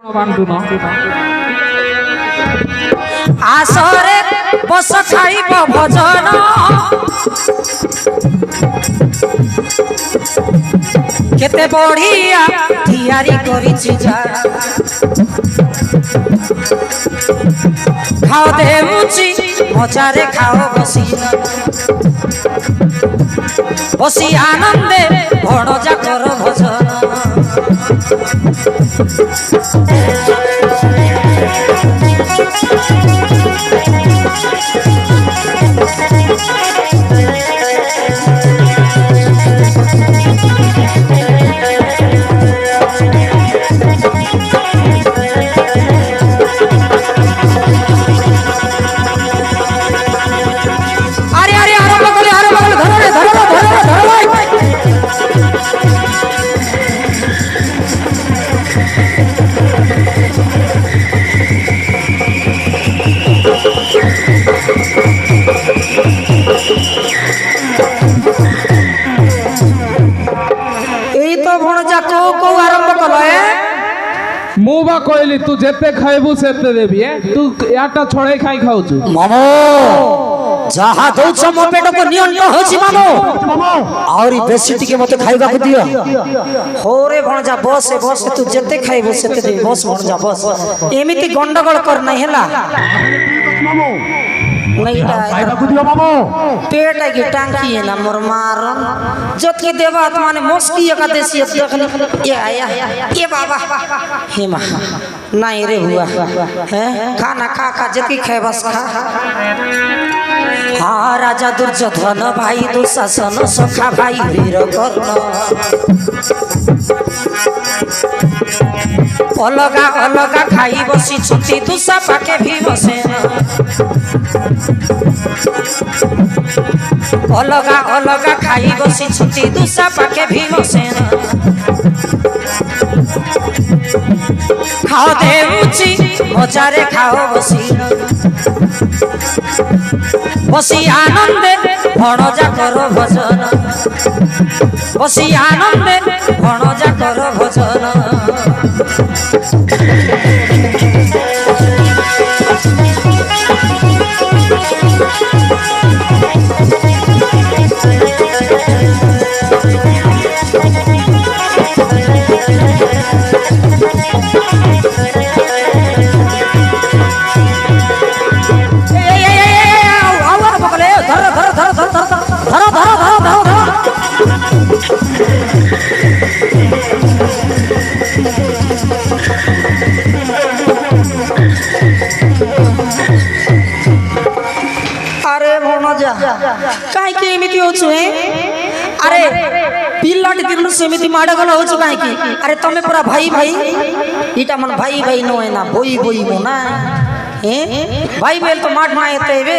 आसरे बस खाइब भजन केते बढ़िया तैयारी करिछि जा खाओ देउछि मजारे खाओ बसी बसी आनंदे भण जाकर भजन मुबा कहली तू जेते खाइबू सेते देबी तू याटा छोड़े खाई खाउछु मामो जहा दउछ मो पेट को नियंत्रण होछि मामो औरी बेसी टिके मते खाइबा को दियो होरे भणजा बस तू जेते खाइबू सेते देबी बस भणजा बस एमिति गंडगोल कर नै हला मामो पेट की टांकी है ना मोर मारन जत के देवा आत्मा ने मस्की एकादशी देखनी ये बाबा हे मां नहीं रे हुआ है खाना खा खा जत की खाए बस खा हाँ राजा दुर्योधन भाई दुशासन सखा भाई वीर कर्ण अलगा अलगा खाई बसी छुट्टी दुशा पाके भी बसे अलगा अलगा खाई बसी छुट्टी दुशा पाके भी बसे खाओ देउछि मजारे खाओ बसी बसी आनंदे भण जाकर भजन बसी आनंदे भण जाकर भजन काहे के एमिति होछु हे अरे पिल्लाटी दिनु सेमिति माडा गला होछु काहे की अरे तमे पूरा भाई भाई इटा मन भाई भाई नो है ना बोई बोई मो ना हे भाई बेल तो माट ना एते बे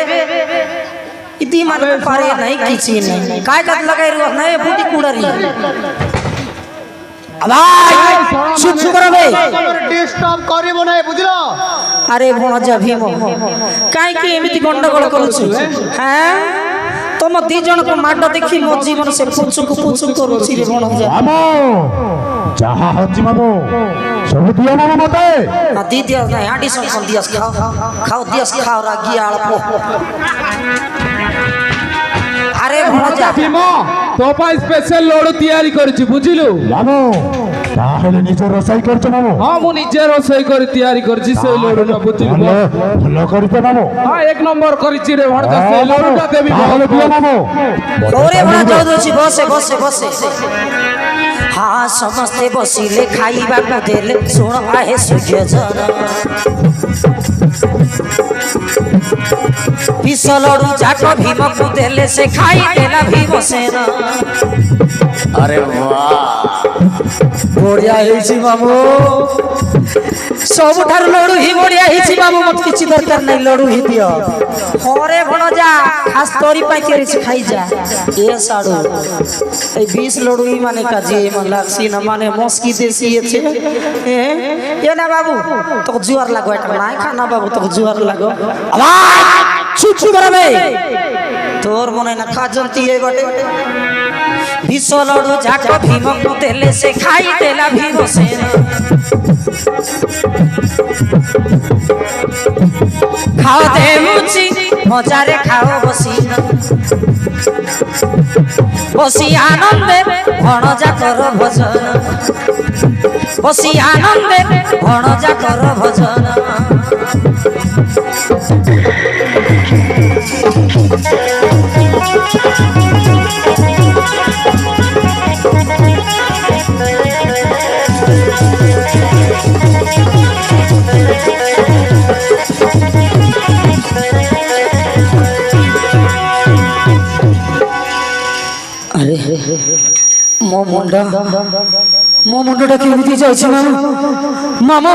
इति मन पारे नहीं किछि नहीं काय कत लगाई रु नहीं बूटी कुड़री आवाज चुप करबे डिस्टर्ब करिबो नै बुझलो अरे भणजा भीम काहे के एमिति गंडगोल करूछु हैं तुम दी जन को माड देखी मो जीवन से पुचुक करूछि रे भणजा मामो जहा होछि मामो सब दियो मामो मते आ दी दिया नहीं आडी सन दियस खाओ दियस खाओ रागी आळपो अरे भणजा भीम तो पा स्पेशल लोड तयारी करछि बुझिलु मामो ताहले निजे रसोई करछ मामो हां मु निजे रसोई करी तयारी करछि से लोड ना बुझिलु भलो करछ मामो हां एक नंबर करिछि रे भणजा से लोडटा देबी ताहले दियो मामो ओरे भणा जाउ दोछि बसे हाँ समस्ते बसिले खाइबा को देले सुन आहे सूर्य जन पिसलड़ू जाक भीम को देले से खाई देला भीम सेन अरे वाह बढ़िया हेछि मामू सब ठार लड़ू ही बढ़िया हेछि मामू मत किछि दरकार नै लड़ू ही दियो होरे भणजा खास तोरी पाई केरि से खाई जा ए साडू ए 20 लड़ू ही माने का जे मन लाक्सी न माने मस्की देसी छे ए ना बाबू तो जुआर लागो एटा ना खाना बाबू तो जुआर लागो आवाज छुछु करबे तोर मने ना खा जंती ए बटे विसलड़ू जाक भीम को देले से खाई देला भीम सेन খাও দেউছি মজারে খাও বসি বসি আনন্দে ভণজা কর ভজন বসি আনন্দে ভণজা কর ভজন আরে ମୋ ମୁଣ୍ଡଟା କେମିତି ଯାଉଛି ମାମୁ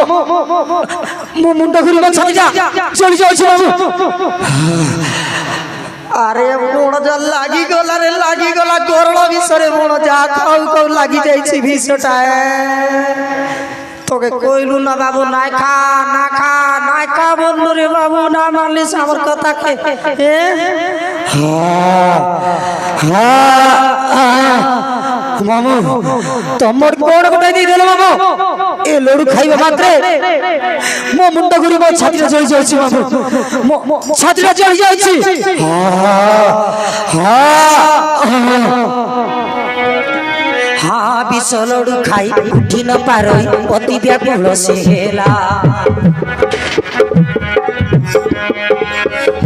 ମୋ ମୁଣ୍ଡ ଘୁରିବା ଛାଡ଼ି ଯା ଚଳି ଯାଉଛି ମାମୁ আরে মনজা লাগিগলা রে লাগিগলা গরল বিষরে মনজা খাও খাও লাগি যাইছি বিষটা তোকে কইলু না বাবু নাই খা নাই খা বললু রে বাবু না মানলিস আমার কথা কে মামু তোমার কোন গোটাই দিয়ে দিল মামু এ লড়ু খাইবা মাত্রে মো মুন্ড ঘুরিব ছাতিটা চলে যাচ্ছে মামু ছাতিটা চলে যাচ্ছে বিষ লড়ু খাই উঠি ন পারই অতি ব্যাকুল সে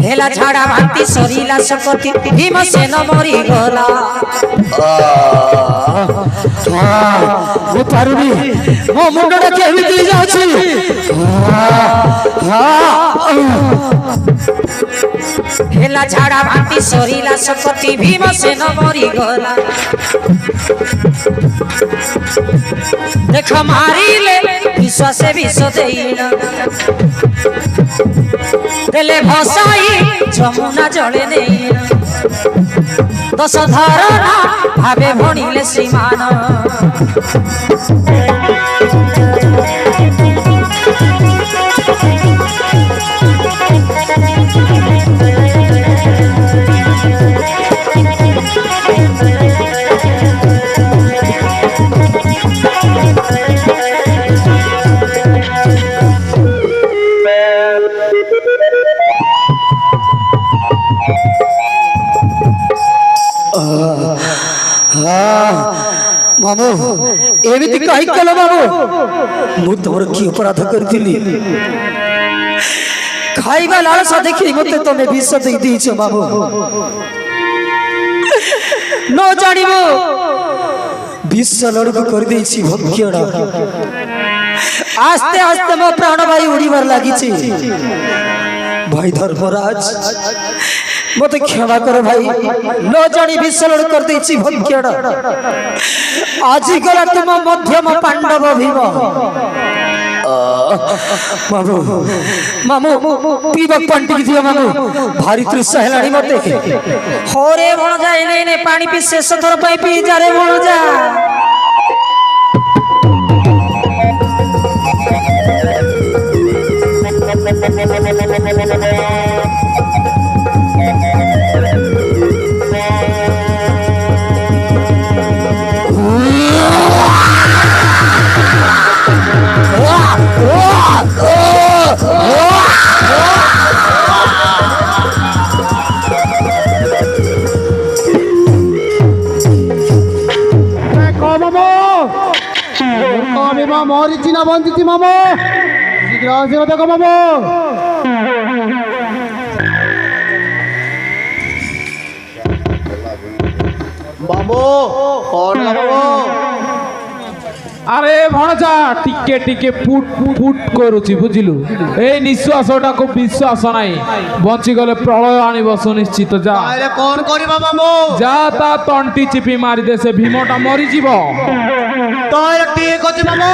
হেলা ঝাড়া ভান্তি সরিলা সকতি ভীমসেন মরি গলা ମୁଁ ପାରୁନି ମୋ ମୁଣ୍ଡଟା କେମିତି ଯାଉଛି ହେଲା ଝାଡ଼ା ବାନ୍ତି ସରିଲା ଶକତି ଭୀମସେନ ମରିଗଲା ଦେଖ ମାରିଲେ ବିଶ୍ୱାସେ ବିଷ ଦେଇନା ଦେଲେ ଭସାଇ ଯମୁନା ଜଳେ ନେଇନା ଦଶ ଧରଣା ଭାବେ ଭଣିଲେ ଶ୍ରୀମାନ মামু এমিতি কাহি কল মামু মু তোর কি অপরাধ করিছিলি খাইবা লালসা দেখি মতে তুমি বিষ দেই দিয়েছ মামু ন জানিব বিষ লড়কু করে দিয়েছি ভক্ষণ আস্তে আস্তে মো প্রাণবায়ু উড়িবার লাগিছি ভাই ধর্মরাজ মতে ক্ষমা কর ভাই ন জানি বিশ্বলড় করে দিয়েছি ভক্ষণ আজি গলা তুম মধ্যম পাণ্ডব ভীম মামু মামু পিবা পান্টি দিও মামু ভারি তৃষ্ণা হেলানি মতে হরে ভণজা এনে এনে পানি পি শেষ থর পাই পি যা রে ভণজা মরিছি না বঞ্চিছি মামু শীঘ্র আসিব দেখো মামু বাবু কଣ বাবু আরে ভଣଜা ଟିକେ ଟିକେ ফুট ফুট କରୁଛି ବୁଝିଲୁ এই ନିଶ୍ୱାସଟାକୁ ବିଶ୍ୱାସ ନାହିଁ ବଞ୍ଚିଗଲେ ପ୍ରଳୟ ଆଣିବ ସୁନିଶ୍ଚିତ ଯା তাহলে কোন করিবা মামু যা তা ତଣ୍ଟି ଚିପି ମାରିଦେ ସେ ଭୀମଟା ମରିଯିବ তাহলে ঠিক আছে মামু